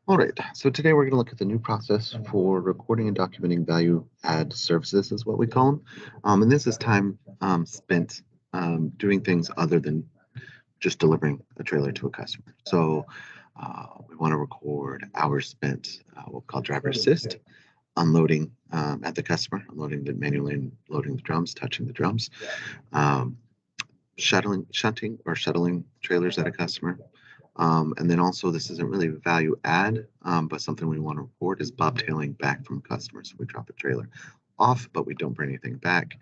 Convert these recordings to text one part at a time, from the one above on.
All right, so today we're going to look at the new process for recording and documenting value add services, is what we call them. And this is time spent doing things other than just delivering a trailer to a customer. So we want to record hours spent, what we call driver assist, unloading at the customer, unloading the manually loading the drums, touching the drums, um, shunting or shuttling trailers at a customer. And then also, this isn't really value add, but something we want to report is bobtailing back from customers. So we drop a trailer off, but we don't bring anything back.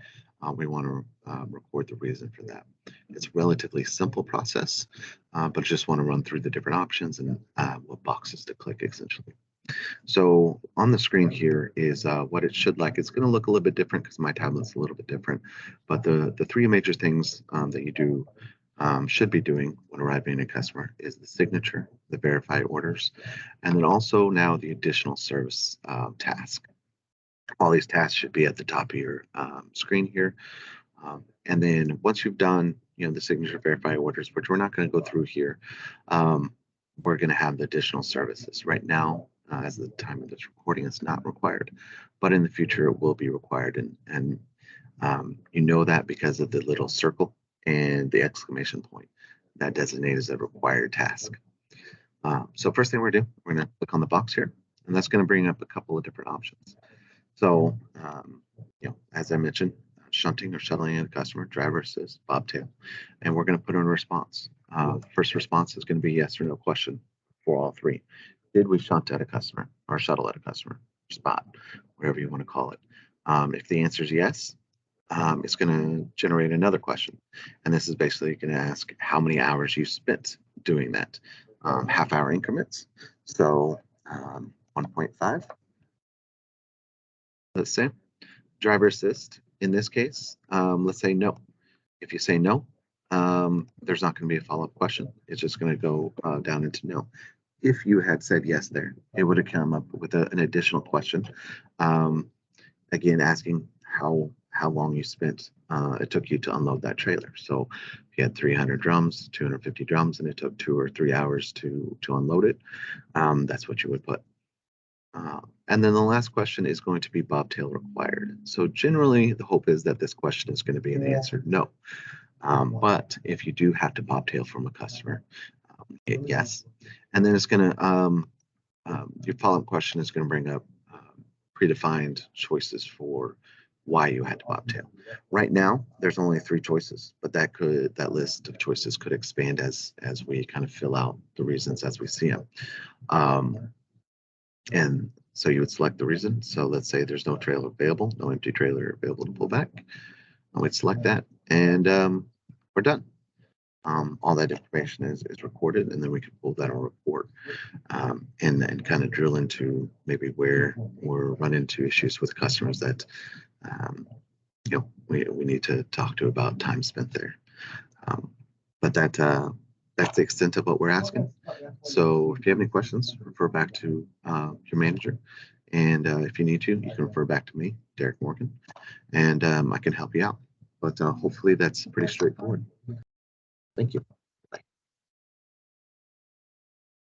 We want to record the reason for that. It's a relatively simple process, but just want to run through the different options and what boxes to click essentially. So on the screen here is what it should like. It's going to look a little bit different because my tablet's a little bit different, but the three major things that you do should be doing when arriving at a customer is the signature, the verify orders, and then also now the additional service task. All these tasks should be at the top of your screen here. And then once you've done, the signature verify orders, which we're not going to go through here, we're going to have the additional services. Right now, as the time of this recording, it's not required, but in the future it will be required. And you know that because of the little circle and the exclamation point that designate as a required task. So first thing we're going to do, we're going to click on the box here, and that's going to bring up a couple of different options. So, as I mentioned, shunting or shuttling at a customer, driver assist, bobtail, and we're going to put in a response. The first response is going to be yes or no question for all three. Did we shunt at a customer or shuttle at a customer, spot, whatever you want to call it? If the answer is yes, it's going to generate another question. And this is basically going to ask how many hours you spent doing that. Half-hour increments. So 1.5, let's say. Driver assist, in this case, let's say no. If you say no, there's not going to be a follow-up question. It's just going to go down into no. If you had said yes there, it would have come up with an additional question. Again, asking how long you spent. It took you to unload that trailer. So if you had 300 drums, 250 drums, and it took 2 or 3 hours to unload it, that's what you would put. And then the last question is going to be bobtail required. So generally, the hope is that this question is going to be an answer no. But if you do have to bobtail from a customer, hit yes. And then it's going to, your follow-up question is going to bring up predefined choices for why you had to bobtail. Right now, there's only 3 choices, but that list of choices could expand as we kind of fill out the reasons as we see them. And so you would select the reason. So let's say there's no trailer available, no empty trailer available to pull back. I would select that, and we're done. All that information is recorded, and then we can pull that on report and kind of drill into maybe where we're running into issues with customers that we need to talk to about time spent there. But that's the extent of what we're asking. So if you have any questions, refer back to your manager. And if you need to, you can refer back to me, Derek Morgan, and I can help you out. But hopefully that's pretty straightforward. Thank you.